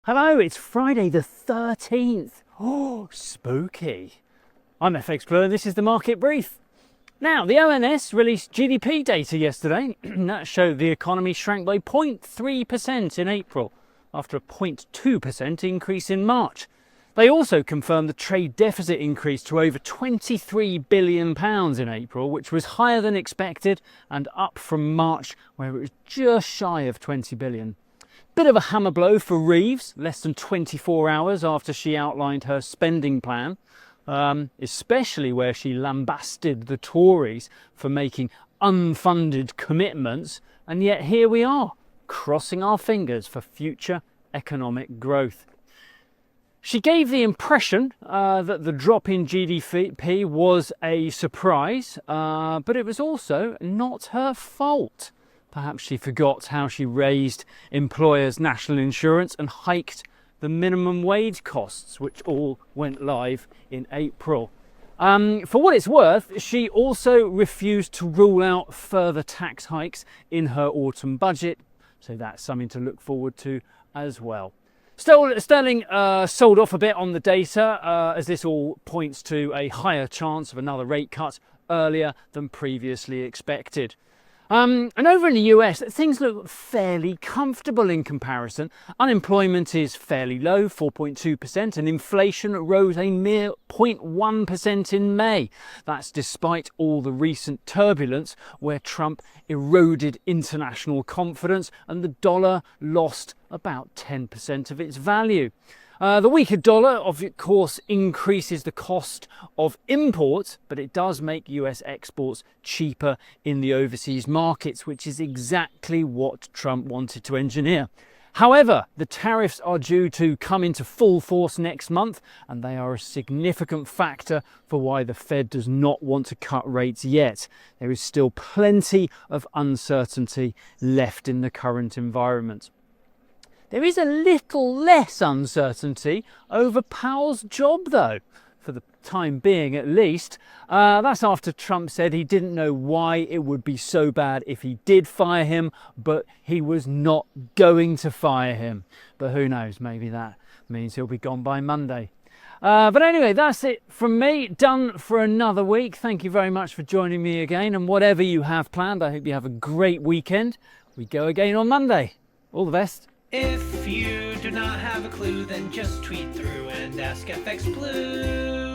Hello, it's Friday the 13th. Oh, spooky. I'm FxPlew and this is the Market Brief. Now, the ONS released GDP data yesterday. That showed the economy shrank by 0.3% in April, after a 0.2% increase in March. They also confirmed the trade deficit increased to over £23 billion in April, which was higher than expected and up from March, where it was just shy of £20 billion. Bit of a hammer blow for Reeves, less than 24 hours after she outlined her spending plan, especially where she lambasted the Tories for making unfunded commitments, and yet here we are, crossing our fingers for future economic growth. She gave the impression that the drop in GDP was a surprise, but it was also not her fault. Perhaps she forgot how she raised employers' national insurance and hiked the minimum wage costs, which all went live in April. For what it's worth, she also refused to rule out further tax hikes in her autumn budget, so that's something to look forward to as well. Sterling sold off a bit on the data, as this all points to a higher chance of another rate cut earlier than previously expected. And over in the US, things look fairly comfortable in comparison. Unemployment is fairly low, 4.2%, and inflation rose a mere 0.1% in May. That's despite all the recent turbulence where Trump eroded international confidence and the dollar lost about 10% of its value. The weaker dollar, of course, increases the cost of imports, but it does make US exports cheaper in the overseas markets, which is exactly what Trump wanted to engineer. However, the tariffs are due to come into full force next month, and they are a significant factor for why the Fed does not want to cut rates yet. There is still plenty of uncertainty left in the current environment. There is a little less uncertainty over Powell's job, though, for the time being at least. That's after Trump said he didn't know why it would be so bad if he did fire him, but he was not going to fire him. But who knows, maybe that means he'll be gone by Monday. But anyway, that's it from me, done for another week. Thank you very much for joining me again, and whatever you have planned, I hope you have a great weekend. We go again on Monday. All the best. If you do not have a clue, then just tweet through and ask FxPlew.